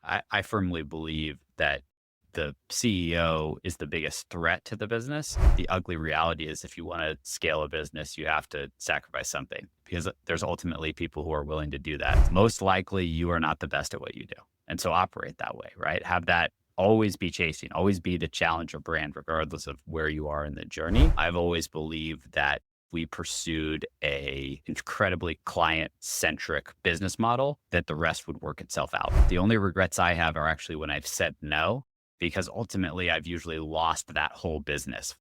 I firmly believe that the CEO is the biggest threat to the business. The ugly reality is if you want to scale a business, you have to sacrifice something because there's ultimately people who are willing to do that. Most likely you are not the best at what you do. And so operate that way, right? Have that always be chasing, always be the challenger brand, regardless of where you are in the journey. I've always believed that we pursued a incredibly client-centric business model, that the rest would work itself out. The only regrets I have are actually when I've said no, because ultimately I've usually lost that whole business.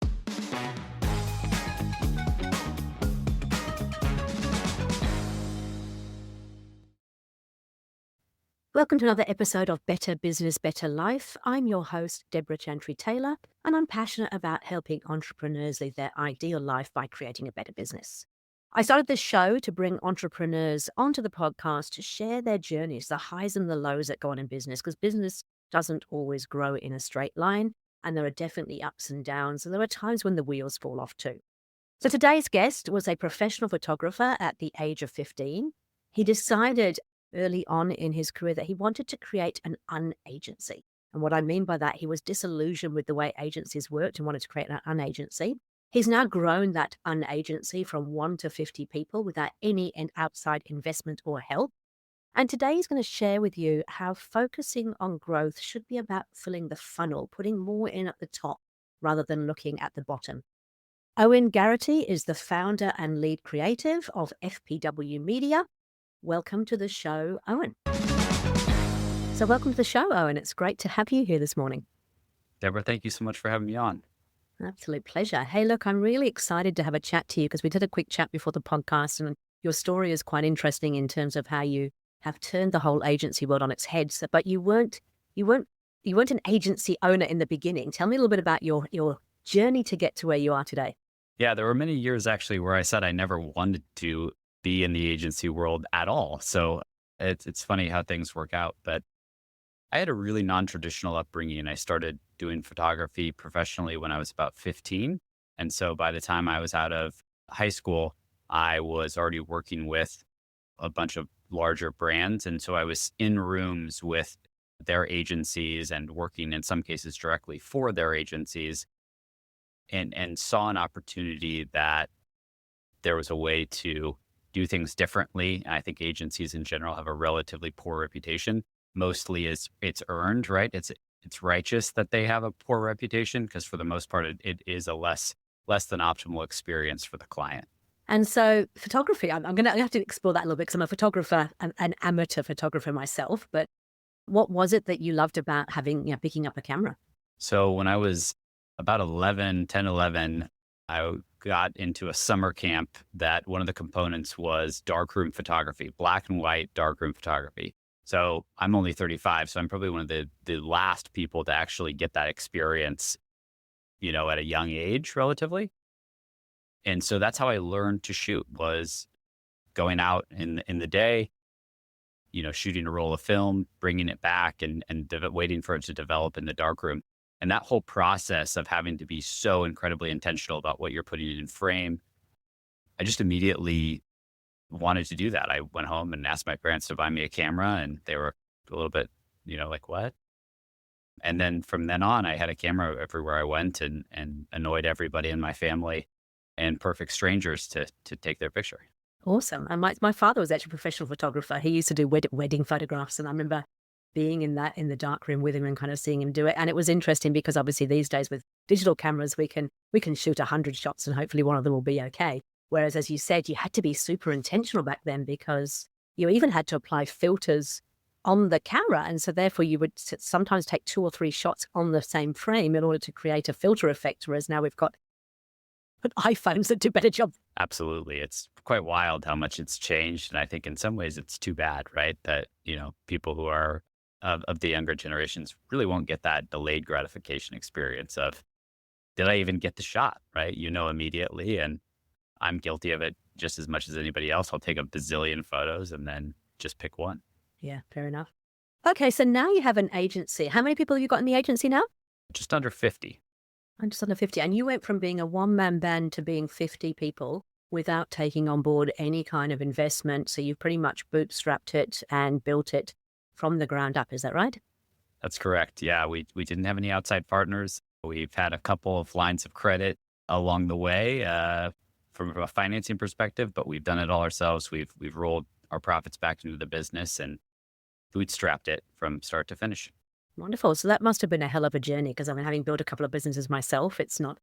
Welcome to another episode of Better Business, Better Life. I'm your host, Debra Chantry-Taylor, and I'm passionate about helping entrepreneurs live their ideal life by creating a better business. I started this show to bring entrepreneurs onto the podcast to share their journeys, the highs and the lows that go on in business, because business doesn't always grow in a straight line, and there are definitely ups and downs, and there are times when the wheels fall off too. So today's guest was a professional photographer at the age of 15. He decided early on in his career that he wanted to create an unagency. And what I mean by that, he was disillusioned with the way agencies worked and wanted to create an unagency. He's now grown that unagency from 1 to 50 people without any outside investment or help. And today he's going to share with you how focusing on growth should be about filling the funnel, putting more in at the top rather than looking at the bottom. Owen Garrity is the founder and lead creative of FPW Media. Welcome to the show, Owen. So welcome to the show, Owen. It's great to have you here this morning. Deborah, thank you so much for having me on. Absolute pleasure. Hey, look, I'm really excited to have a chat to you because we did a quick chat before the podcast, and your story is quite interesting in terms of how you have turned the whole agency world on its head. So, but you weren't an agency owner in the beginning. Tell me a little bit about your journey to get to where you are today. Yeah, there were many years actually where I said I never wanted to be in the agency world at all. So it's funny how things work out. But I had a really non-traditional upbringing. I started doing photography professionally when I was about 15. And so by the time I was out of high school, I was already working with a bunch of larger brands. And so I was in rooms with their agencies and working in some cases directly for their agencies, and saw an opportunity that there was a way to do things differently. And I think agencies in general have a relatively poor reputation. Mostly it's earned, right? It's righteous that they have a poor reputation because for the most part, it is a less than optimal experience for the client. And so photography, I'm going to have to explore that a little bit because I'm a photographer, an amateur photographer myself. But what was it that you loved about picking up a camera? So when I was about 10, 11, I got into a summer camp that one of the components was darkroom photography, black and white darkroom photography. So I'm only 35, so I'm probably one of the last people to actually get that experience, at a young age relatively. And so that's how I learned to shoot, was going out in the day, shooting a roll of film, bringing it back and waiting for it to develop in the darkroom. And that whole process of having to be so incredibly intentional about what you're putting in frame, I just immediately wanted to do that. I went home and asked my parents to buy me a camera, and they were a little bit, like, what? And then from then on, I had a camera everywhere I went and annoyed everybody in my family and perfect strangers to take their picture. Awesome. And my father was actually a professional photographer. He used to do wedding photographs. And I remember being in the dark room with him and kind of seeing him do it. And it was interesting because obviously these days with digital cameras, we can shoot 100 shots and hopefully one of them will be okay. Whereas, as you said, you had to be super intentional back then because you even had to apply filters on the camera. And so therefore you would sometimes take 2 or 3 shots on the same frame in order to create a filter effect. Whereas now we've got iPhones that do a better job. Absolutely. It's quite wild how much it's changed. And I think in some ways it's too bad, right? That, people who are of the younger generations really won't get that delayed gratification experience of, did I even get the shot, right? Immediately. And I'm guilty of it just as much as anybody else. I'll take a bazillion photos and then just pick one. Yeah, fair enough. Okay, so now you have an agency. How many people have you got in the agency now? Just under 50. I'm just under 50. And you went from being a one-man band to being 50 people without taking on board any kind of investment. So you pretty much bootstrapped it and built it from the ground up. Is that right? That's correct. Yeah, we didn't have any outside partners. We've had a couple of lines of credit along the way from a financing perspective, but we've done it all ourselves. We've rolled our profits back into the business and bootstrapped it from start to finish. Wonderful. So that must have been a hell of a journey because I mean, having built a couple of businesses myself, it's not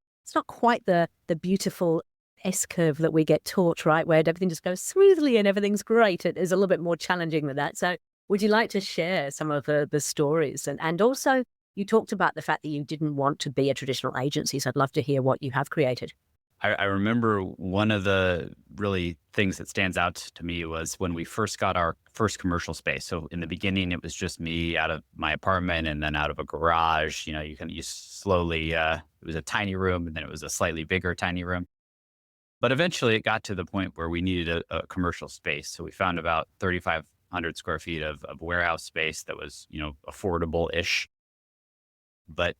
quite the beautiful S curve that we get taught, right? Where everything just goes smoothly and everything's great. It is a little bit more challenging than that. So would you like to share some of the stories? And also you talked about the fact that you didn't want to be a traditional agency. So I'd love to hear what you have created. I remember one of the really things that stands out to me was when we first got our first commercial space. So in the beginning, it was just me out of my apartment and then out of a garage. You slowly, it was a tiny room and then it was a slightly bigger tiny room. But eventually it got to the point where we needed a commercial space. So we found about 3,500 square feet of warehouse space that was, affordable-ish. But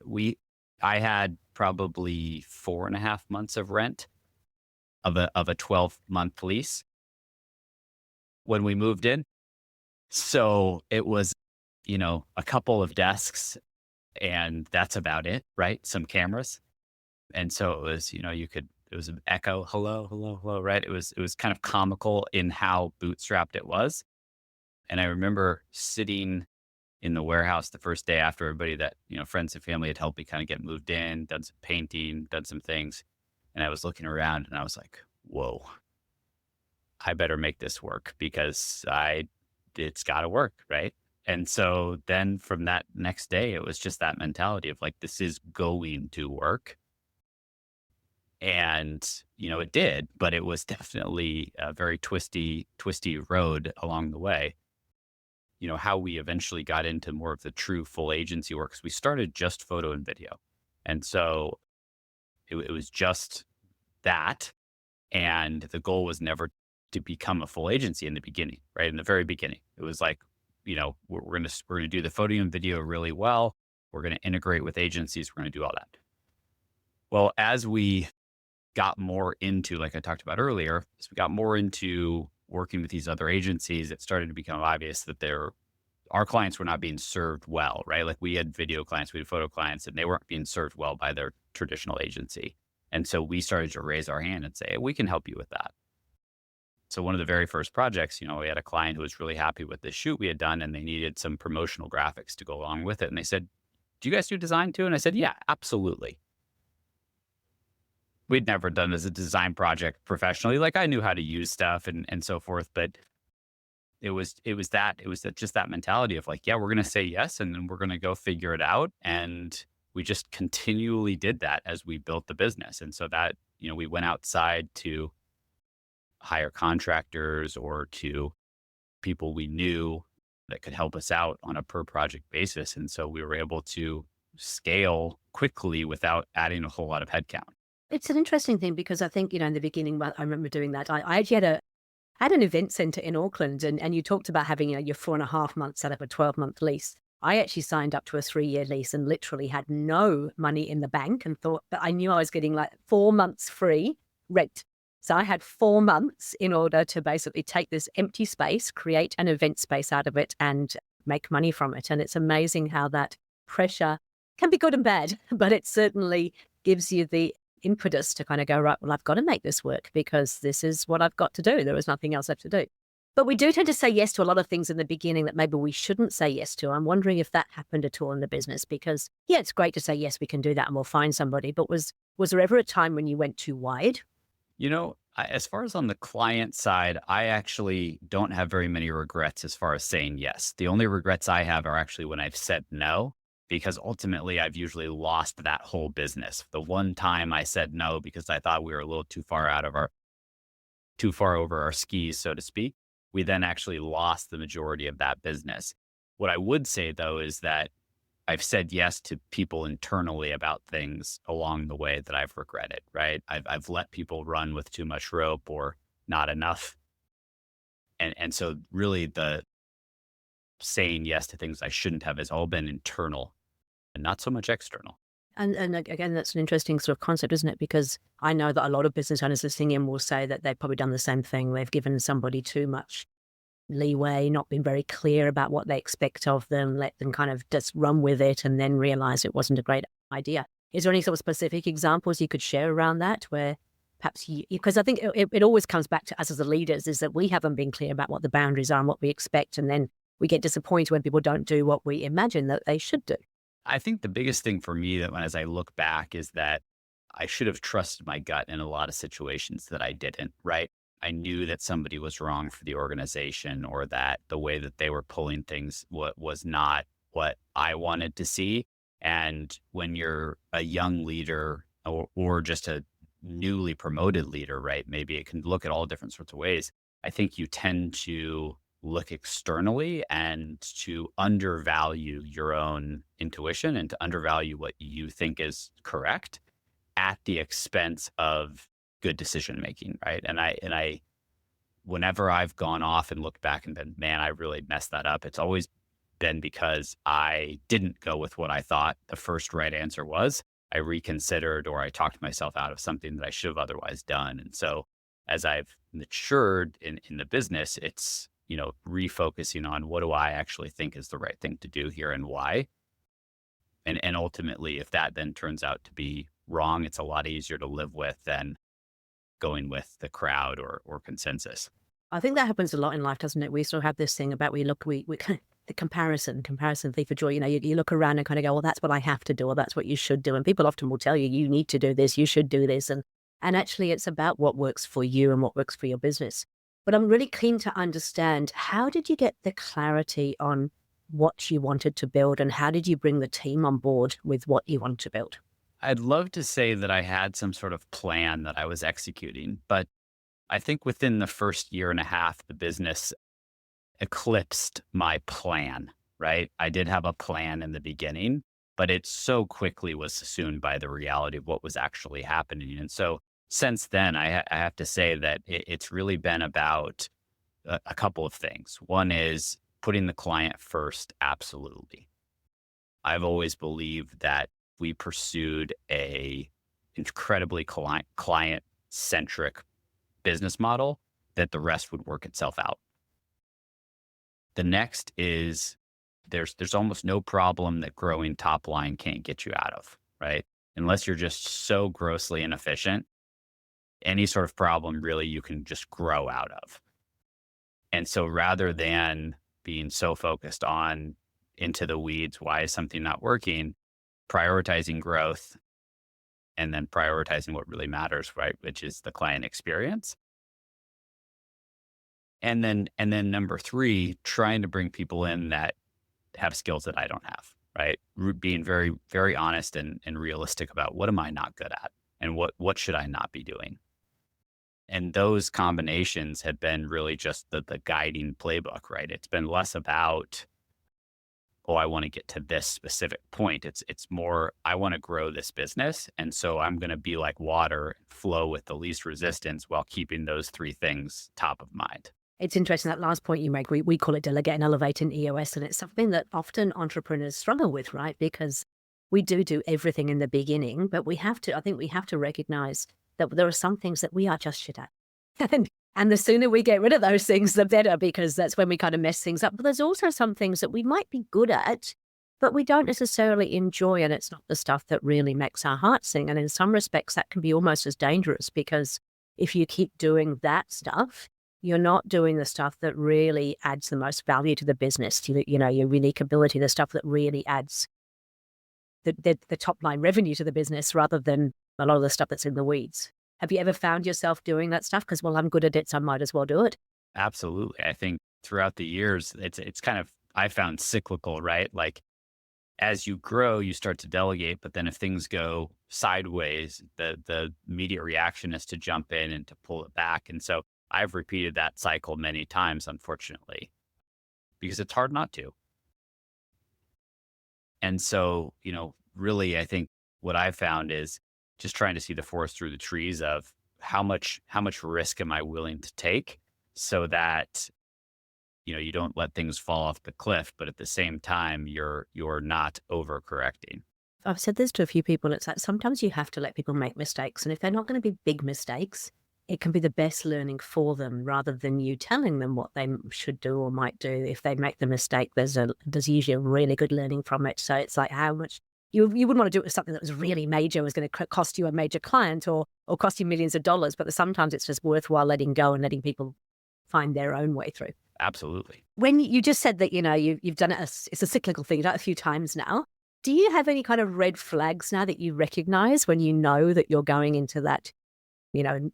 we I had probably 4.5 months of rent of a 12-month lease when we moved in. So it was, a couple of desks and that's about it, right? Some cameras. And so it was, it was an echo, hello, hello, hello, right? It was kind of comical in how bootstrapped it was. And I remember sitting in the warehouse the first day after everybody that, friends and family had helped me kind of get moved in, done some painting, done some things. And I was looking around and I was like, whoa, I better make this work because it's got to work. Right. And so then from that next day, it was just that mentality of like, this is going to work. And, it did, but it was definitely a very twisty road along the way. How we eventually got into more of the true full agency work, 'cause we started just photo and video. And so it was just that. And the goal was never to become a full agency in the beginning, right? In the very beginning, it was like, we're going to do the photo and video really well. We're going to integrate with agencies. We're going to do all that. Well, as we got more into, like I talked about earlier, as we got more into working with these other agencies, it started to become obvious that our clients were not being served well, right? Like we had video clients, we had photo clients, and they weren't being served well by their traditional agency. And so we started to raise our hand and say, "Hey, we can help you with that." So one of the very first projects, we had a client who was really happy with the shoot we had done and they needed some promotional graphics to go along with it. And they said, "Do you guys do design too?" And I said, "Yeah, absolutely." We'd never done as a design project professionally. Like I knew how to use stuff and so forth, but just that mentality of like, yeah, we're gonna say yes and then we're gonna go figure it out. And we just continually did that as we built the business. And so that, we went outside to hire contractors or to people we knew that could help us out on a per project basis. And so we were able to scale quickly without adding a whole lot of headcount. It's an interesting thing because I think, in the beginning, well, I remember doing that. I actually had an event center in Auckland and you talked about having, your 4.5 months out of a 12-month lease. I actually signed up to a 3-year lease and literally had no money in the bank and thought that I knew I was getting like 4 months free rent. So I had 4 months in order to basically take this empty space, create an event space out of it and make money from it. And it's amazing how that pressure can be good and bad, but it certainly gives you the impetus to kind of go, right, well, I've got to make this work because this is what I've got to do. There was nothing else left to do. But we do tend to say yes to a lot of things in the beginning that maybe we shouldn't say yes to. I'm wondering if that happened at all in the business because, yeah, it's great to say, yes, we can do that and we'll find somebody. But was there ever a time when you went too wide? As far as on the client side, I actually don't have very many regrets as far as saying yes. The only regrets I have are actually when I've said no, because ultimately I've usually lost that whole business. The one time I said no because I thought we were a little too far over our skis, so to speak, we then actually lost the majority of that business. What I would say though is that I've said yes to people internally about things along the way that I've regretted, right? I've let people run with too much rope or not enough. And so really the saying yes to things I shouldn't have has all been internal and not so much external. And again, that's an interesting sort of concept, isn't it? Because I know that a lot of business owners listening in will say that they've probably done the same thing. They've given somebody too much leeway, not being very clear about what they expect of them, let them kind of just run with it and then realize it wasn't a great idea. Is there any sort of specific examples you could share around that where perhaps you, because I think it always comes back to us as the leaders is that we haven't been clear about what the boundaries are and what we expect. And then we get disappointed when people don't do what we imagine that they should do. I think the biggest thing for me that as I look back is that I should have trusted my gut in a lot of situations that I didn't, right? I knew that somebody was wrong for the organization or that the way that they were pulling things was not what I wanted to see. And when you're a young leader or just a newly promoted leader, right? Maybe it can look at all different sorts of ways. I think you tend to look externally and to undervalue your own intuition and to undervalue what you think is correct at the expense of good decision making, right? And I whenever I've gone off and looked back and been, man, I really messed that up, it's always been because I didn't go with what I thought the first right answer was. I reconsidered or I talked myself out of something that I should have otherwise done. And so as I've matured in the business, it's, refocusing on what do I actually think is the right thing to do here and why. And ultimately, if that then turns out to be wrong, it's a lot easier to live with than going with the crowd or consensus. I think that happens a lot in life, doesn't it? We still have this thing about we kind of, the comparison thief for joy. You look around and kind of go, well, that's what I have to do, or that's what you should do. And people often will tell you, you need to do this, you should do this. And actually it's about what works for you and what works for your business. But I'm really keen to understand, how did you get the clarity on what you wanted to build and how did you bring the team on board with what you want to build? I'd love to say that I had some sort of plan that I was executing, but I think within the first year and a half, the business eclipsed my plan, right? I did have a plan in the beginning, but it so quickly was assumed by the reality of what was actually happening. And so since then, I have to say that it's really been about a couple of things. One is putting the client first, absolutely. I've always believed that we pursued a incredibly client-centric business model, that the rest would work itself out. The next is there's almost no problem that growing top line can't get you out of, right? Unless you're just so grossly inefficient, any sort of problem really you can just grow out of. And so rather than being so focused on into the weeds, why is something not working, prioritizing growth and then prioritizing what really matters, right? Which is the client experience. And then number three, trying to bring people in that have skills that I don't have, right? Being very, very honest and realistic about what am I not good at and what should I not be doing. And those combinations have been really just the guiding playbook, right? It's been less about, oh, I want to get to this specific point. It's more, I want to grow this business. And so I'm going to be like water, flow with the least resistance while keeping those three things top of mind. It's interesting, that last point you make, we call it delegate and elevate in EOS, and it's something that often entrepreneurs struggle with, right? Because we do everything in the beginning, but I think we have to recognize that there are some things that we are just shit at. And the sooner we get rid of those things, the better, because that's when we kind of mess things up. But there's also some things that we might be good at, but we don't necessarily enjoy, and it's not the stuff that really makes our heart sing. And in some respects, that can be almost as dangerous, because if you keep doing that stuff, you're not doing the stuff that really adds the most value to the business, to your unique ability, the stuff that really adds the top line revenue to the business, rather than a lot of the stuff that's in the weeds. Have you ever found yourself doing that stuff? Because, well, I'm good at it, so I might as well do it. Absolutely. I think throughout the years, it's kind of, I found cyclical, right? Like as you grow, you start to delegate, but then if things go sideways, the immediate reaction is to jump in and to pull it back. And so I've repeated that cycle many times, unfortunately, because it's hard not to. And so, really, I think what I've found is just trying to see the forest through the trees of how much risk am I willing to take so that, you don't let things fall off the cliff, but at the same time, you're not overcorrecting. I've said this to a few people. It's like sometimes you have to let people make mistakes. And if they're not going to be big mistakes, it can be the best learning for them rather than you telling them what they should do or might do. If they make the mistake, there's usually a really good learning from it. So it's like how much you wouldn't want to do it with something that was really major, was going to cost you a major client or cost you millions of dollars. But sometimes it's just worthwhile letting go and letting people find their own way through. Absolutely. When you just said that, you've done it, it's a cyclical thing, you've done it a few times now. Do you have any kind of red flags now that you recognize when you know that you're going into that, you know,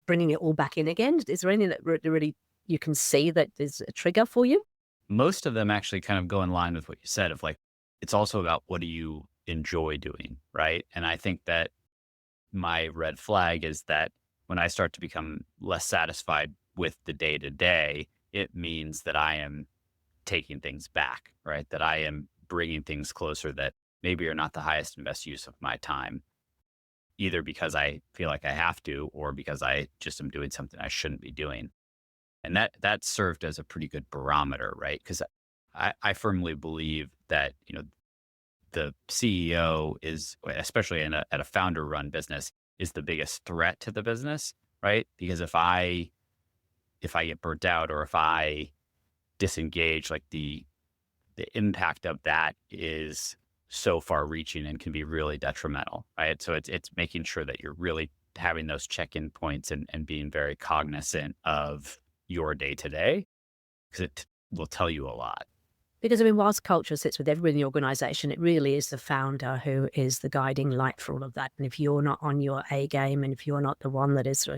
bringing it all back in again? Is there anything that really you can see that is a trigger for you? Most of them actually kind of go in line with what you said of like, it's also about what do you enjoy doing, right? And I think that my red flag is that when I start to become less satisfied with the day to day, it means that I am taking things back, right? That I am bringing things closer that maybe are not the highest and best use of my time, either because I feel like I have to or because I just am doing something I shouldn't be doing. And that served as a pretty good barometer, right? Because I firmly believe that, the CEO is, especially at a founder run business, is the biggest threat to the business, right? Because if I get burnt out or if I disengage, like the impact of that is so far reaching and can be really detrimental, right? So it's making sure that you're really having those check-in points and being very cognizant of your day to day, because it will tell you a lot. Because, I mean, whilst culture sits with everyone in the organization, it really is the founder who is the guiding light for all of that. And if you're not on your A game and if you're not the one that is,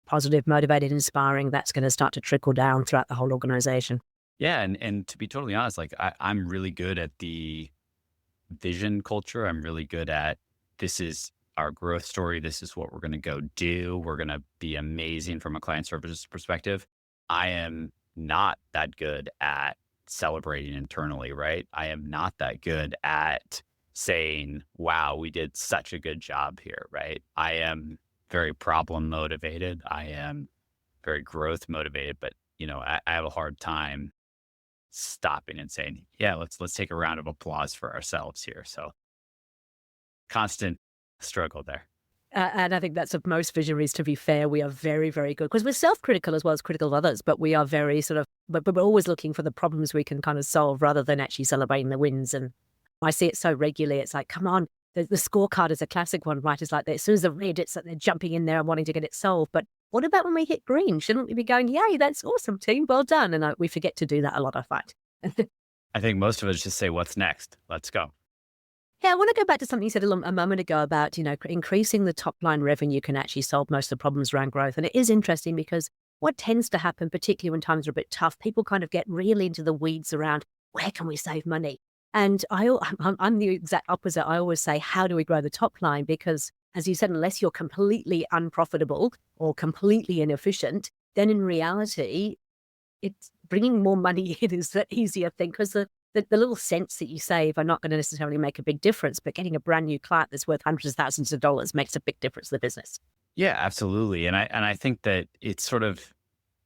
positive, motivated, inspiring, that's going to start to trickle down throughout the whole organization. Yeah, and to be totally honest, like I'm really good at the vision culture. I'm really good at, this is our growth story. This is what we're going to go do. We're going to be amazing from a client services perspective. I am not that good at celebrating internally, right? I am not that good at saying, wow, we did such a good job here, right? I am very problem motivated. I am very growth motivated, but I have a hard time stopping and saying, yeah, let's take a round of applause for ourselves here. So constant struggle there. And I think that's of most visionaries, to be fair. We are very, very good because we're self-critical as well as critical of others, but we are very but we're always looking for the problems we can kind of solve rather than actually celebrating the wins. And I see it so regularly. It's like, come on, the scorecard is a classic one, right? It's like as soon as they're red, it's like they're jumping in there and wanting to get it solved. But what about when we hit green? Shouldn't we be going, yay, that's awesome, team, well done? And we forget to do that a lot, I find. I think most of us just say, what's next? Let's go. Yeah, I want to go back to something you said a moment ago about, increasing the top line revenue can actually solve most of the problems around growth. And it is interesting because what tends to happen, particularly when times are a bit tough, people kind of get really into the weeds around where can we save money? And I'm the exact opposite. I always say, how do we grow the top line? Because as you said, unless you're completely unprofitable or completely inefficient, then in reality, it's bringing more money in is the easier thing because the little cents that you save are not going to necessarily make a big difference, but getting a brand new client that's worth hundreds of thousands of dollars makes a big difference to the business. Yeah, absolutely. And I think that it's sort of,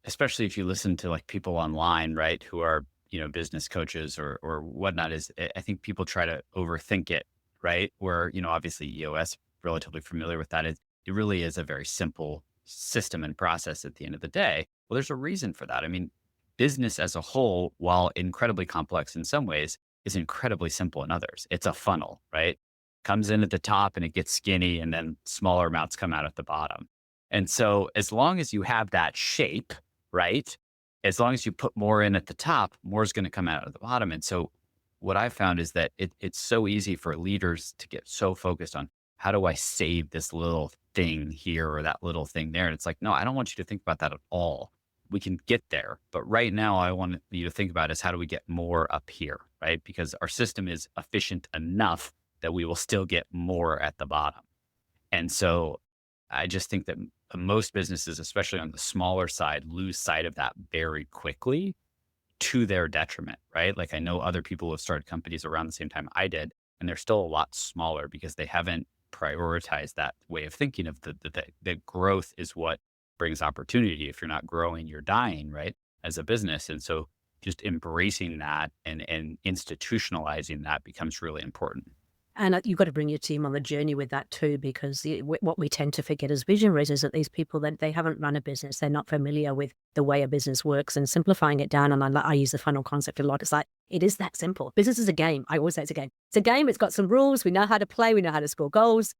especially if you listen to like people online, right, who are, business coaches or whatnot, is I think people try to overthink it, right? Where, obviously EOS, relatively familiar with that. It really is a very simple system and process at the end of the day. Well, there's a reason for that. I mean, business as a whole, while incredibly complex in some ways, is incredibly simple in others. It's a funnel, right? Comes in at the top and it gets skinny and then smaller amounts come out at the bottom. And so as long as you have that shape, right? As long as you put more in at the top, more is going to come out at the bottom. And so what I found is that it's so easy for leaders to get so focused on, how do I save this little thing here or that little thing there? And it's like, no, I don't want you to think about that at all. We can get there. But right now, I want you to think about is how do we get more up here, right? Because our system is efficient enough that we will still get more at the bottom. And so I just think that most businesses, especially on the smaller side, lose sight of that very quickly to their detriment, right? Like I know other people who have started companies around the same time I did, and they're still a lot smaller because they haven't prioritized that way of thinking of the growth is what brings opportunity. If you're not growing, you're dying, right? As a business. And so just embracing that and institutionalizing that becomes really important. And you've got to bring your team on the journey with that too, because what we tend to forget as visionaries is that these people, that they haven't run a business, they're not familiar with the way a business works, and simplifying it down. And I use the funnel concept a lot. It's like, it is that simple. Business is a game. I always say it's a game. It's a game. It's got some rules. We know how to play. We know how to score goals,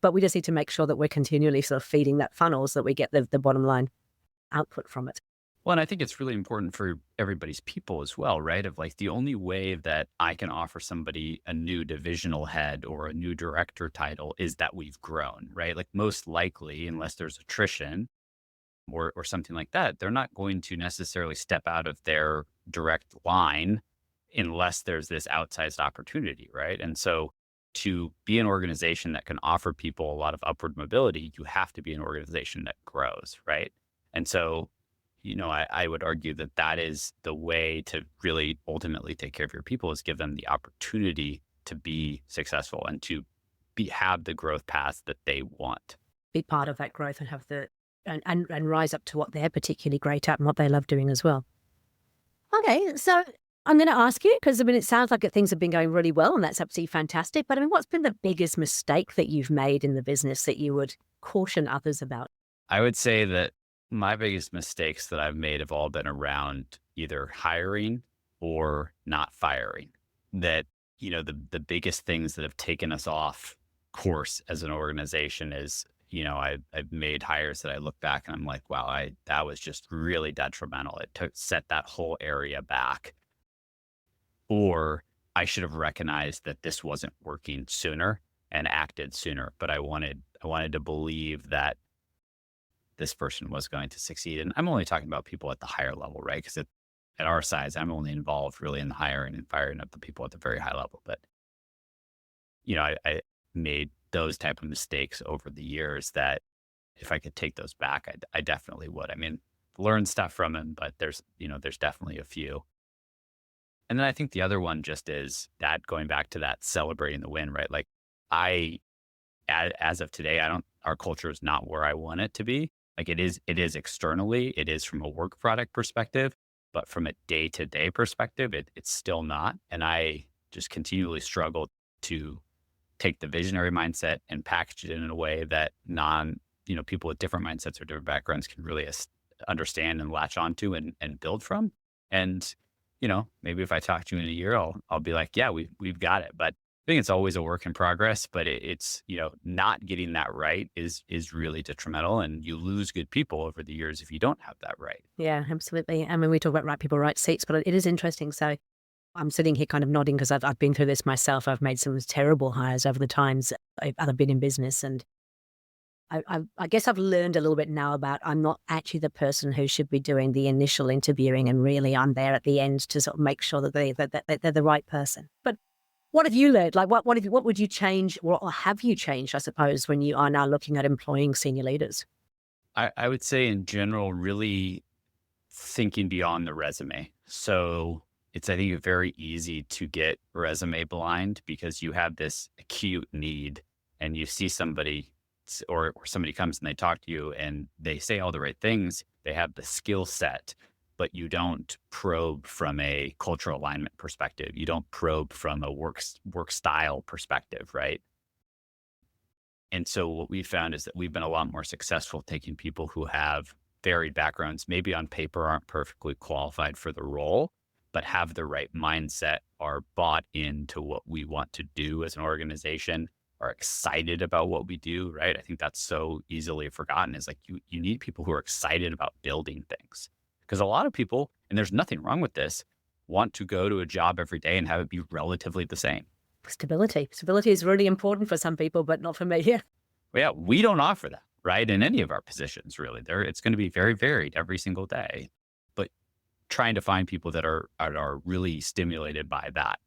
but we just need to make sure that we're continually sort of feeding that funnel so that we get the bottom line output from it. Well, and I think it's really important for everybody's people as well, right? Of like, the only way that I can offer somebody a new divisional head or a new director title is that we've grown, right? Like, most likely, unless there's attrition or something like that, they're not going to necessarily step out of their direct line unless there's this outsized opportunity, right? And so, to be an organization that can offer people a lot of upward mobility, you have to be an organization that grows, right? And so, I would argue that that is the way to really ultimately take care of your people, is give them the opportunity to be successful and to have the growth paths that they want. Be part of that growth and have and rise up to what they're particularly great at and what they love doing as well. Okay, so I'm going to ask you, because it sounds like things have been going really well, and that's absolutely fantastic. But what's been the biggest mistake that you've made in the business that you would caution others about? I would say that my biggest mistakes that I've made have all been around either hiring or not firing. That, the biggest things that have taken us off course as an organization is, I've made hires that I look back and I'm like, wow, that was just really detrimental. It set that whole area back. Or I should have recognized that this wasn't working sooner and acted sooner. But I wanted to believe that this person was going to succeed. And I'm only talking about people at the higher level, right? Because at our size, I'm only involved really in the hiring and firing of the people at the very high level. But, I made those type of mistakes over the years that if I could take those back, I definitely would. Learn stuff from them, but there's definitely a few. And then I think the other one just is that, going back to that celebrating the win, right? Like, as of today, our culture is not where I want it to be. Like, it is externally, it is from a work product perspective, but from a day-to-day perspective, it's still not. And I just continually struggle to take the visionary mindset and package it in a way that people with different mindsets or different backgrounds can really understand and latch onto and build from. And, maybe if I talk to you in a year, I'll be like, yeah, we've got it. But I think it's always a work in progress, but it's, not getting that right is really detrimental, and you lose good people over the years if you don't have that right. Yeah, absolutely. We talk about right people, right seats, but it is interesting. So I'm sitting here kind of nodding because I've been through this myself. I've made some terrible hires over the times I've been in business. And I guess I've learned a little bit now about, I'm not actually the person who should be doing the initial interviewing, and really I'm there at the end to sort of make sure that they're the right person. But what have you learned? Like, what would you change, or have you changed, I suppose, when you are now looking at employing senior leaders? I would say in general, really thinking beyond the resume. So I think, very easy to get resume blind because you have this acute need and you see somebody, or somebody comes and they talk to you and they say all the right things. They have the skill set, but you don't probe from a cultural alignment perspective. You don't probe from a work style perspective, right? And so what we found is that we've been a lot more successful taking people who have varied backgrounds, maybe on paper aren't perfectly qualified for the role, but have the right mindset, are bought into what we want to do as an organization, are excited about what we do, right? I think that's so easily forgotten, is like, you need people who are excited about building things. Because a lot of people, and there's nothing wrong with this, want to go to a job every day and have it be relatively the same. Stability. Stability is really important for some people, but not for me. Yeah. Well, yeah, we don't offer that, right? In any of our positions, really. It's going to be very varied every single day. But trying to find people that are really stimulated by that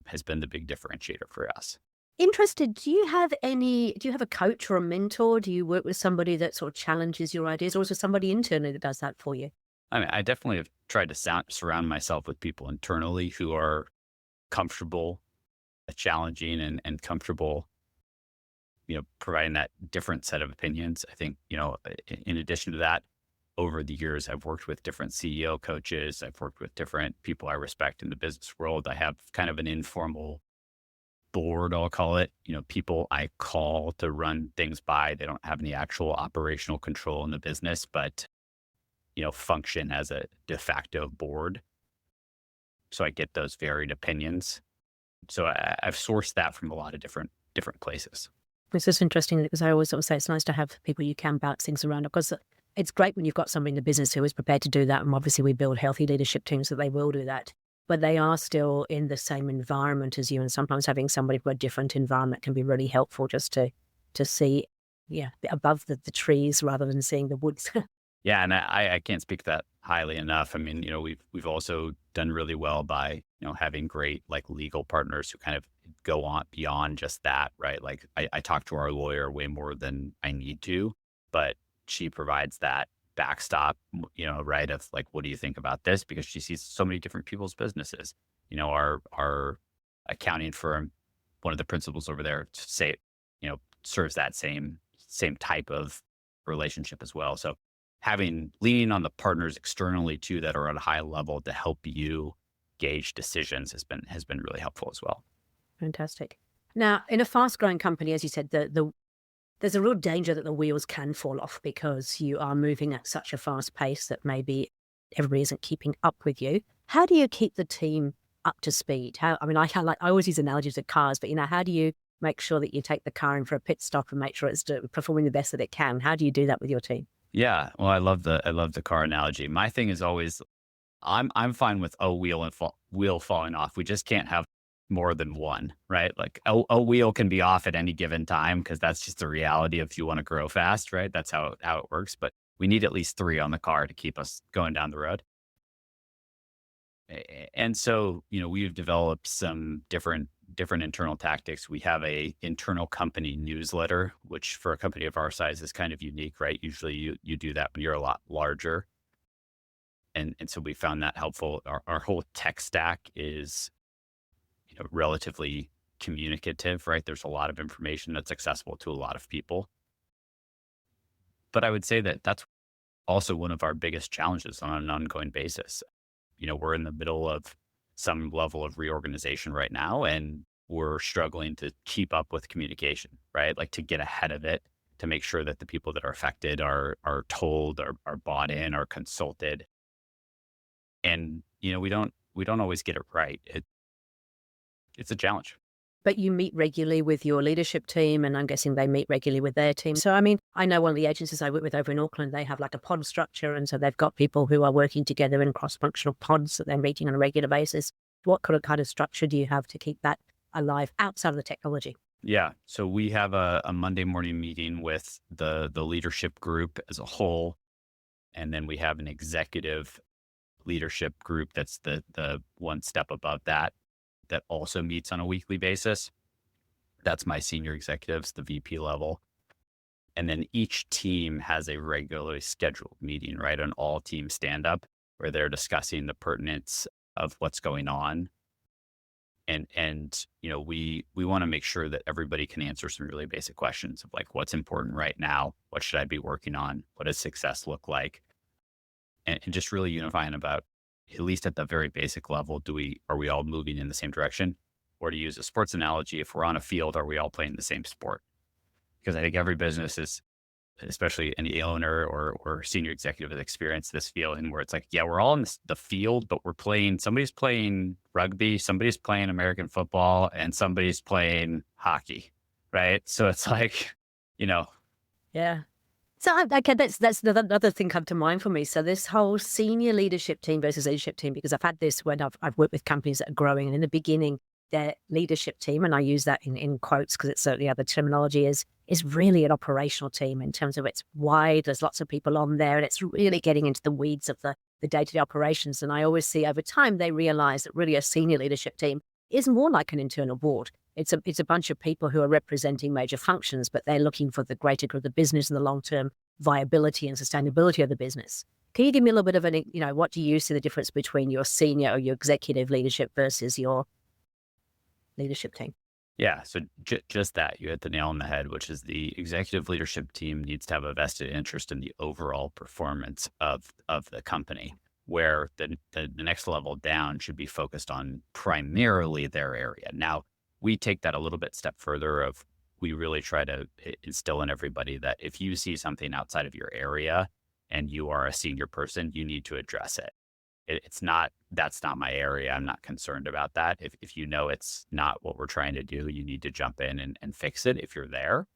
has been the big differentiator for us. Interested, do you have a coach or a mentor? Do you work with somebody that sort of challenges your ideas, or is there somebody internally that does that for you? I definitely have tried to surround myself with people internally who are comfortable, challenging, and comfortable, providing that different set of opinions. I think, in addition to that, over the years, I've worked with different CEO coaches. I've worked with different people I respect in the business world. I have kind of an informal board, I'll call it, people I call to run things by. They don't have any actual operational control in the business, but, function as a de facto board. So I get those varied opinions. So I've sourced that from a lot of different places. It's just interesting because I always sort of say it's nice to have people you can bounce things around because it's great when you've got somebody in the business who is prepared to do that. And obviously we build healthy leadership teams that they will do that, but they are still in the same environment as you. And sometimes having somebody from a different environment can be really helpful just to see, above the trees rather than seeing the woods. Yeah, and I can't speak that highly enough. I mean, we've also done really well by, having great like legal partners who kind of go on beyond just that, right? Like I talk to our lawyer way more than I need to, but she provides that backstop, right? Of like, what do you think about this? Because she sees so many different people's businesses. Our accounting firm, one of the principals over there say, serves that same type of relationship as well. So leaning on the partners externally too that are at a high level to help you gauge decisions has been really helpful as well. Fantastic. Now, in a fast-growing company, as you said, there's a real danger that the wheels can fall off because you are moving at such a fast pace that maybe everybody isn't keeping up with you. How do you keep the team up to speed? I always use analogies of cars, but how do you make sure that you take the car in for a pit stop and make sure it's performing the best that it can? How do you do that with your team? Yeah, well, I love the car analogy. My thing is always, I'm fine with a wheel falling off. We just can't have more than one, right? Like a wheel can be off at any given time because that's just the reality if you want to grow fast, right? That's how it works. But we need at least three on the car to keep us going down the road. And so, we've developed some different internal tactics. We have a internal company newsletter, which for a company of our size is kind of unique, right? Usually you do that when you're a lot larger. And so we found that helpful. Our whole tech stack is, relatively communicative, right? There's a lot of information that's accessible to a lot of people. But I would say that that's also one of our biggest challenges on an ongoing basis. We're in the middle of some level of reorganization right now, and we're struggling to keep up with communication, right? Like to get ahead of it, to make sure that the people that are affected are told, are bought in, are consulted. And, we don't always get it right. It's a challenge. But you meet regularly with your leadership team, and I'm guessing they meet regularly with their team. So, I know one of the agencies I work with over in Auckland, they have like a pod structure. And so they've got people who are working together in cross-functional pods that they're meeting on a regular basis. What kind of structure do you have to keep that alive outside of the technology? Yeah. So we have a Monday morning meeting with the leadership group as a whole. And then we have an executive leadership group that's the one step above that also meets on a weekly basis. That's my senior executives, the VP level. And then each team has a regularly scheduled meeting, right? An all team stand up where they're discussing the pertinence of what's going on. And we want to make sure that everybody can answer some really basic questions of like, what's important right now? What should I be working on? What does success look like? And just really unifying about, at least at the very basic level, are we all moving in the same direction? Or to use a sports analogy, if we're on a field, are we all playing the same sport? Because I think every business is, especially any owner or senior executive, has experienced this feeling where it's like, yeah, we're all in the field, but somebody's playing rugby, somebody's playing American football, and somebody's playing hockey, right? So it's like, Yeah. So, okay, that's another thing come to mind for me. So this whole senior leadership team versus leadership team, because I've had this when I've worked with companies that are growing, and in the beginning, their leadership team, and I use that in quotes because it's certainly other terminology, is really an operational team in terms of it's wide. There's lots of people on there, and it's really getting into the weeds of the day-to-day operations. And I always see over time they realize that really a senior leadership team is more like an internal board. It's a bunch of people who are representing major functions, but they're looking for the greater good of the business and the long-term viability and sustainability of the business. Can you give me a little bit of what do you see the difference between your senior or your executive leadership versus your leadership team? Yeah. So just that, you hit the nail on the head, which is the executive leadership team needs to have a vested interest in the overall performance of the company, where the next level down should be focused on primarily their area. Now, we take that a little bit step further of we really try to instill in everybody that if you see something outside of your area and you are a senior person, you need to address it. It's not, that's not my area. I'm not concerned about that. If you know it's not what we're trying to do, you need to jump in and fix it if you're there.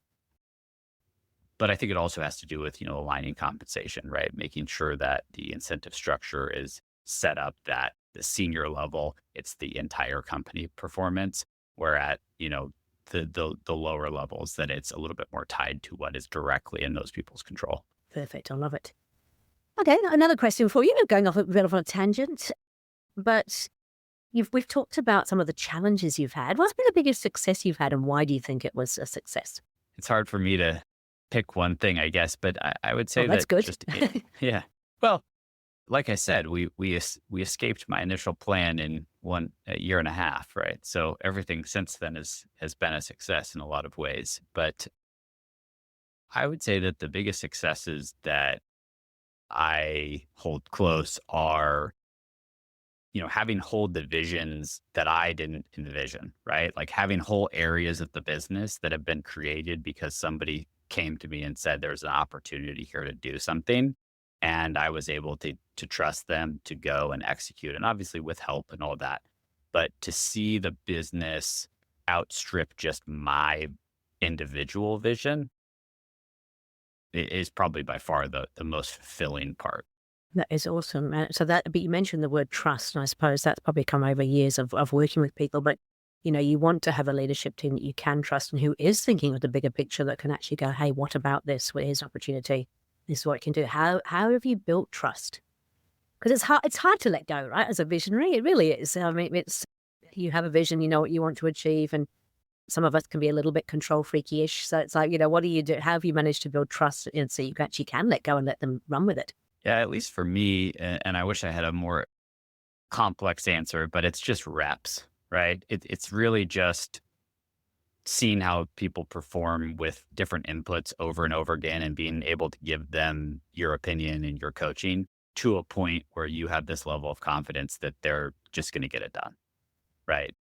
But I think it also has to do with, aligning compensation, right? Making sure that the incentive structure is set up that the senior level, it's the entire company performance, where at, the lower levels that it's a little bit more tied to what is directly in those people's control. Perfect. I love it. Okay, another question for you, going off a bit of a tangent, but we've talked about some of the challenges you've had. What's been the biggest success you've had, and why do you think it was a success? It's hard for me to pick one thing, I guess, but I would Oh, say that's that good. just yeah. Well, like I said, we escaped my initial plan in a year and a half, right? So everything since then has been a success in a lot of ways. But I would say that the biggest successes that I hold close are, having whole divisions that I didn't envision, right? Like having whole areas of the business that have been created because somebody came to me and said there's an opportunity here to do something. And I was able to trust them to go and execute. And obviously with help and all that. But to see the business outstrip just my individual vision is probably by far the most fulfilling part. That is awesome. So but you mentioned the word trust, and I suppose that's probably come over years of working with people. But you want to have a leadership team that you can trust and who is thinking of the bigger picture, that can actually go, "Hey, what about this? Well, here's an opportunity. This is what it can do." How have you built trust? Because it's hard to let go, right? As a visionary, it really is. I mean, it's you have a vision, you know what you want to achieve, and some of us can be a little bit control freaky-ish. So it's like, what do you do? How have you managed to build trust and so you actually can let go and let them run with it? Yeah, at least for me, and I wish I had a more complex answer, but it's just reps, right? It's really just seeing how people perform with different inputs over and over again and being able to give them your opinion and your coaching to a point where you have this level of confidence that they're just going to get it done, right?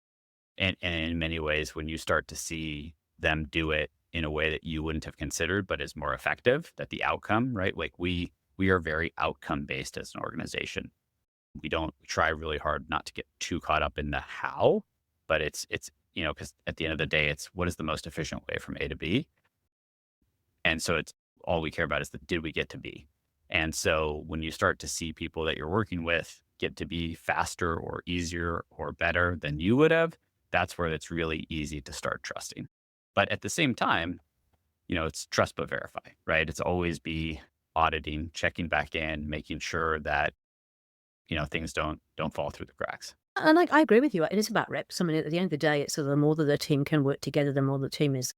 And in many ways, when you start to see them do it in a way that you wouldn't have considered, but is more effective, that the outcome, right? Like we are very outcome based as an organization. We try really hard not to get too caught up in the how, but it's because at the end of the day, it's what is the most efficient way from A to B. And so it's all we care about is the did we get to B. And so when you start to see people that you're working with get to be faster or easier or better than you would have, that's where it's really easy to start trusting. But at the same time, it's trust but verify, right? It's always be auditing, checking back in, making sure that, things don't fall through the cracks. And I agree with you. It is about reps. I mean, at the end of the day, it's sort of the more that the team can work together, the more the team is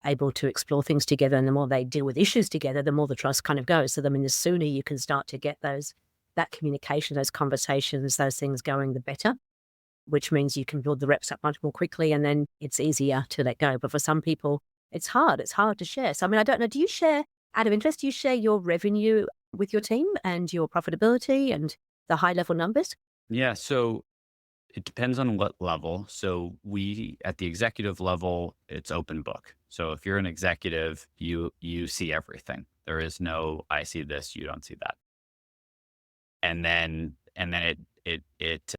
able to explore things together, and the more they deal with issues together, the more the trust kind of goes. So, I mean, the sooner you can start to get that communication, those conversations, those things going, the better, which means you can build the reps up much more quickly, and then it's easier to let go. But for some people, it's hard. It's hard to share. So, I mean, I don't know, do you share, out of interest, do you share your revenue with your team and your profitability and the high level numbers? Yeah. So it depends on what level. So we at the executive level, it's open book. So if you're an executive, you see everything. There is no I see this, you don't see that. And then it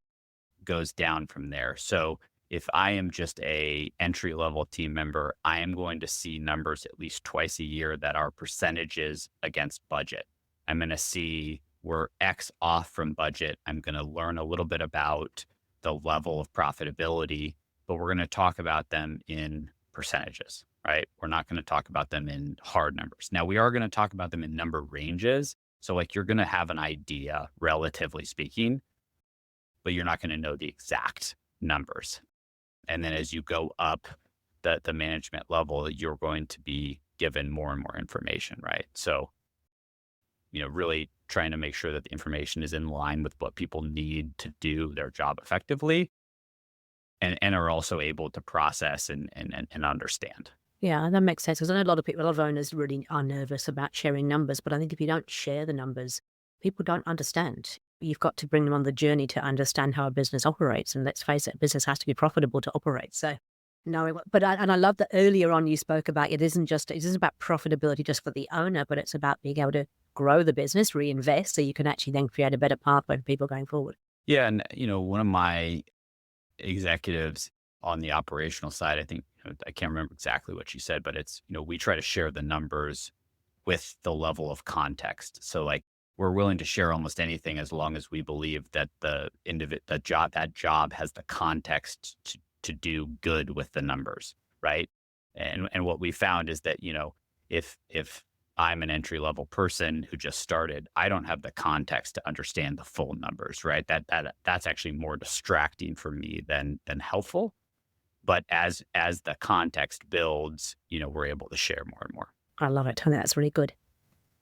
goes down from there. So if I am just a entry level team member, I am going to see numbers at least twice a year that are percentages against budget. I'm going to see we're X off from budget. I'm going to learn a little bit about the level of profitability, but we're going to talk about them in percentages, right? We're not going to talk about them in hard numbers. Now, we are going to talk about them in number ranges. So, like, you're going to have an idea, relatively speaking, but you're not going to know the exact numbers. And then as you go up the management level, you're going to be given more and more information, right? So, really trying to make sure that the information is in line with what people need to do their job effectively and are also able to process and understand. Yeah, that makes sense, because I know a lot of people, a lot of owners really are nervous about sharing numbers, but I think if you don't share the numbers, people don't understand. You've got to bring them on the journey to understand how a business operates, and let's face it, a business has to be profitable to operate. So No, but I love that earlier on you spoke about it isn't about profitability just for the owner, but it's about being able to grow the business, reinvest, so you can actually then create a better pathway for people going forward. Yeah, and one of my executives on the operational side, I think, I can't remember exactly what she said, but it's, we try to share the numbers with the level of context. So like we're willing to share almost anything as long as we believe that that job has the context to do good with the numbers, right? And what we found is that, if I'm an entry level person who just started, I don't have the context to understand the full numbers, right? That's actually more distracting for me than helpful. But as the context builds, we're able to share more and more. I love it. That's really good.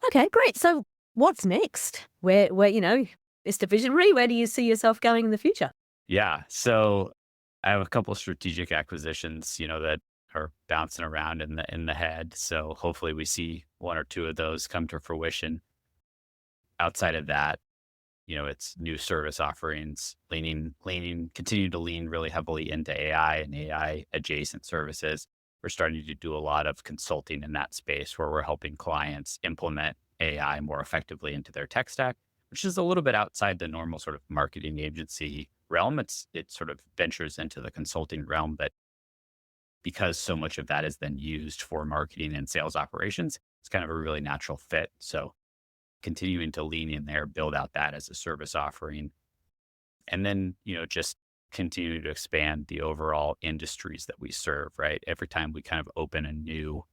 Okay, great. So what's next? Mr. Visionary, where do you see yourself going in the future? Yeah. So I have a couple strategic acquisitions, that are bouncing around in the head. So hopefully we see one or two of those come to fruition. Outside of that, it's new service offerings, continue to lean really heavily into AI and AI adjacent services. We're starting to do a lot of consulting in that space where we're helping clients implement AI more effectively into their tech stack, which is a little bit outside the normal sort of marketing agency realm. It sort of ventures into the consulting realm, but because so much of that is then used for marketing and sales operations, it's kind of a really natural fit. So continuing to lean in there, build out that as a service offering, and then, just continue to expand the overall industries that we serve, right? Every time we kind of open a new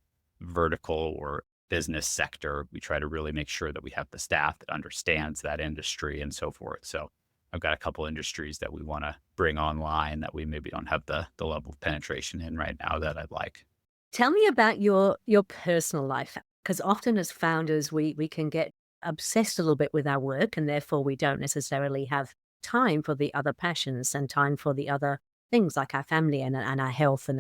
vertical or business sector, we try to really make sure that we have the staff that understands that industry and so forth. So I've got a couple industries that we want to bring online that we maybe don't have the level of penetration in right now that I'd like. Tell me about your personal life, because often as founders, we can get obsessed a little bit with our work, and therefore we don't necessarily have time for the other passions and time for the other things like our family and our health and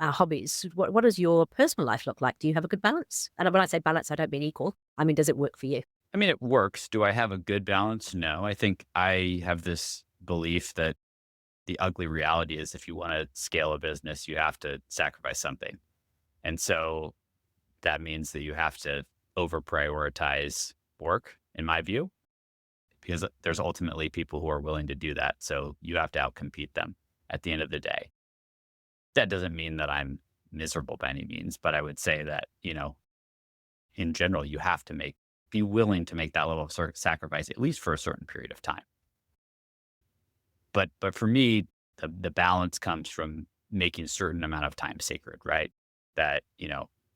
our hobbies. What does your personal life look like? Do you have a good balance? And when I say balance, I don't mean equal. I mean, does it work for you? I mean, it works. Do I have a good balance? No. I think I have this belief that the ugly reality is if you want to scale a business, you have to sacrifice something. And so that means that you have to over prioritize work, in my view, because there's ultimately people who are willing to do that. So you have to outcompete them at the end of the day. That doesn't mean that I'm miserable by any means, but I would say that, in general, you have to be willing to make that level of sacrifice, at least for a certain period of time. But for me, the balance comes from making a certain amount of time sacred, right? That,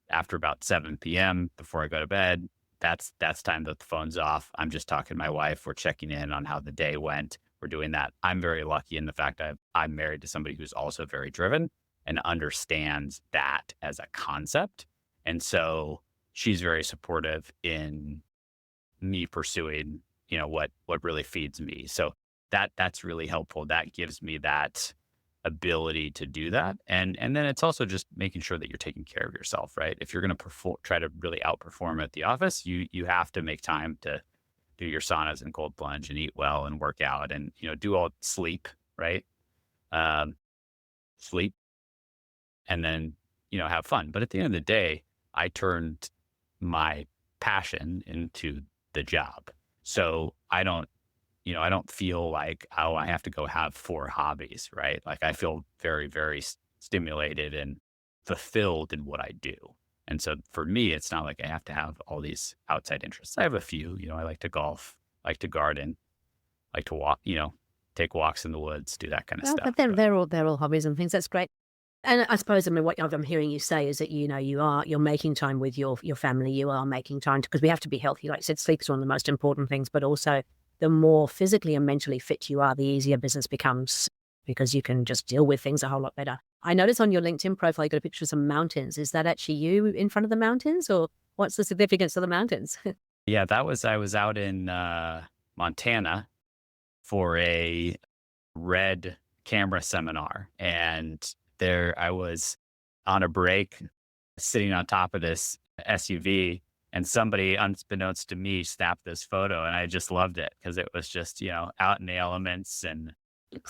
after about 7 p.m. before I go to bed, that's time that the phone's off. I'm just talking to my wife. We're checking in on how the day went. We're doing that. I'm very lucky in the fact that I'm married to somebody who's also very driven and understands that as a concept. And so she's very supportive in me pursuing, what really feeds me. So that's really helpful. That gives me that ability to do that. And then it's also just making sure that you're taking care of yourself, right? If you're going to try to really outperform at the office, you have to make time to do your saunas and cold plunge and eat well and work out and, do all sleep, right? Um, Sleep and then, have fun. But at the end of the day, I turned my passion into the job. So I don't feel like, oh, I have to go have four hobbies, right? Like I feel very, very stimulated and fulfilled in what I do. And so for me, it's not like I have to have all these outside interests. I have a few, I like to golf, like to garden, like to walk, take walks in the woods, do that kind of Well, stuff. but they're all hobbies and things. That's great. And I suppose, I mean, what I'm hearing you say is that, you're making time with your family. You are making time because we have to be healthy. Like I said, sleep is one of the most important things, but also the more physically and mentally fit you are, the easier business becomes because you can just deal with things a whole lot better. I noticed on your LinkedIn profile, you got a picture of some mountains. Is that actually you in front of the mountains, or what's the significance of the mountains? Yeah, I was out in Montana for a red camera seminar. And there I was on a break sitting on top of this SUV, and somebody, unbeknownst to me, snapped this photo. And I just loved it because it was just, out in the elements and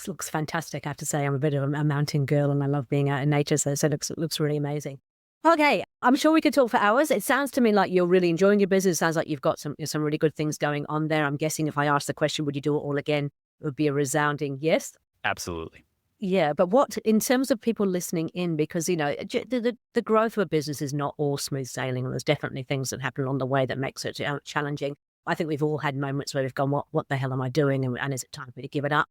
Looks fantastic. I have to say, I'm a bit of a mountain girl, and I love being out in nature. So it looks really amazing. Okay, I'm sure we could talk for hours. It sounds to me like you're really enjoying your business. It sounds like you've got some really good things going on there. I'm guessing if I asked the question, would you do it all again? It would be a resounding yes. Absolutely. Yeah, but what in terms of people listening in, because the growth of a business is not all smooth sailing, and there's definitely things that happen along the way that makes it challenging. I think we've all had moments where we've gone, what the hell am I doing, and is it time for me to give it up?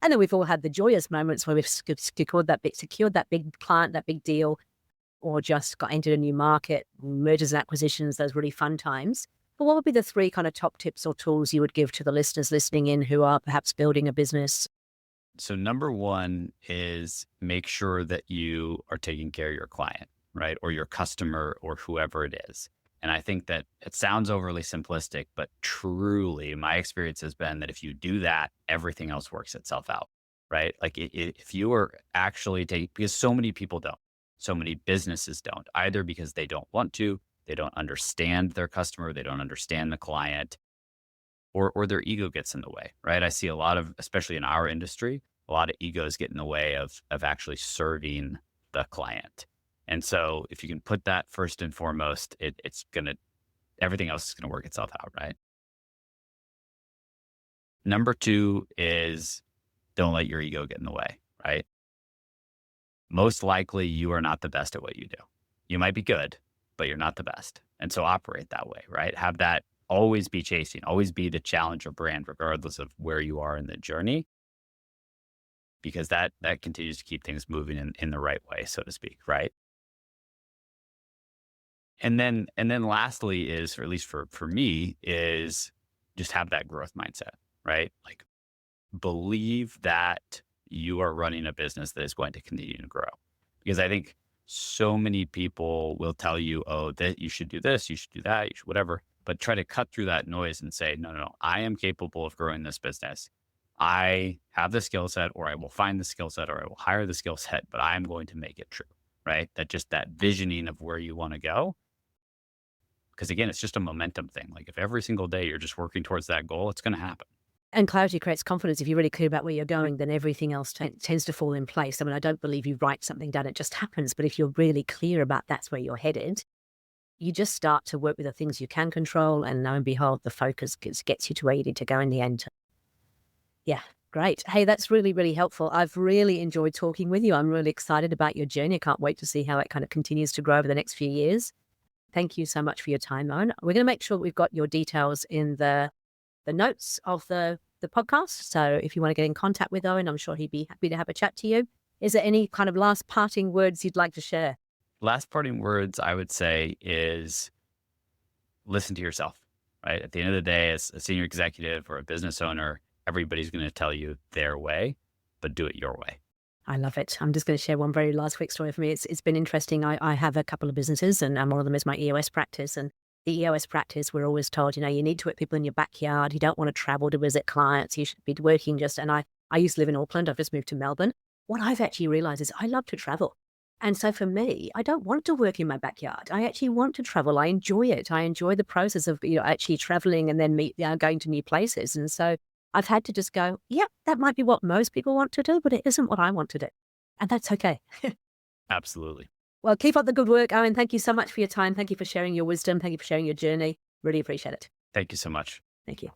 And then we've all had the joyous moments where we've secured that big client, that big deal, or just got into a new market, mergers and acquisitions, those really fun times. But what would be the three kind of top tips or tools you would give to the listeners listening in who are perhaps building a business? So number one is make sure that you are taking care of your client, right? Or your customer or whoever it is. And I think that it sounds overly simplistic, but truly my experience has been that if you do that, everything else works itself out, right? Like if you are actually taking, because so many people don't, so many businesses don't, either because they don't want to, they don't understand their customer, they don't understand the client, or their ego gets in the way, right? I see a lot of, especially in our industry, a lot of egos get in the way of actually serving the client. And so if you can put that first and foremost, it's gonna everything else is gonna work itself out, right? Number two is don't let your ego get in the way, right? Most likely you are not the best at what you do. You might be good, but you're not the best. And so operate that way, right? Have that always be chasing, always be the challenger brand, regardless of where you are in the journey, because that continues to keep things moving in the right way, so to speak, right? And then lastly is, or at least for me, is just have that growth mindset, right? Like believe that you are running a business that is going to continue to grow. Because I think so many people will tell you, oh, that you should do this, you should do that, you should whatever, but try to cut through that noise and say, no, no, no, I am capable of growing this business. I have the skill set, or I will find the skill set, or I will hire the skill set, but I'm going to make it true, right? That just that visioning of where you want to go. Because again, it's just a momentum thing. Like if every single day you're just working towards that goal, it's going to happen. And clarity creates confidence. If you're really clear about where you're going, then everything else tends to fall in place. I mean, I don't believe you write something down, it just happens. But if you're really clear about that's where you're headed, you just start to work with the things you can control. And lo and behold, the focus gets you to where you need to go in the end. Yeah, great. Hey, that's really, really helpful. I've really enjoyed talking with you. I'm really excited about your journey. I can't wait to see how it kind of continues to grow over the next few years. Thank you so much for your time, Owen. We're going to make sure we've got your details in the notes of the podcast. So if you want to get in contact with Owen, I'm sure he'd be happy to have a chat to you. Is there any kind of last parting words you'd like to share? Last parting words I would say is listen to yourself, right? At the end of the day, as a senior executive or a business owner, everybody's going to tell you their way, but do it your way. I love it. I'm just going to share one very last quick story for me. It's been interesting. I have a couple of businesses, and one of them is my EOS practice. And the EOS practice, we're always told, you need to work people in your backyard. You don't want to travel to visit clients. You should be working and I used to live in Auckland. I've just moved to Melbourne. What I've actually realized is I love to travel. And so for me, I don't want to work in my backyard. I actually want to travel. I enjoy it. I enjoy the process of, actually traveling and then going to new places. And so I've had to just go, yeah, that might be what most people want to do, but it isn't what I want to do. And that's okay. Absolutely. Well, keep up the good work, Owen. Thank you so much for your time. Thank you for sharing your wisdom. Thank you for sharing your journey. Really appreciate it. Thank you so much. Thank you.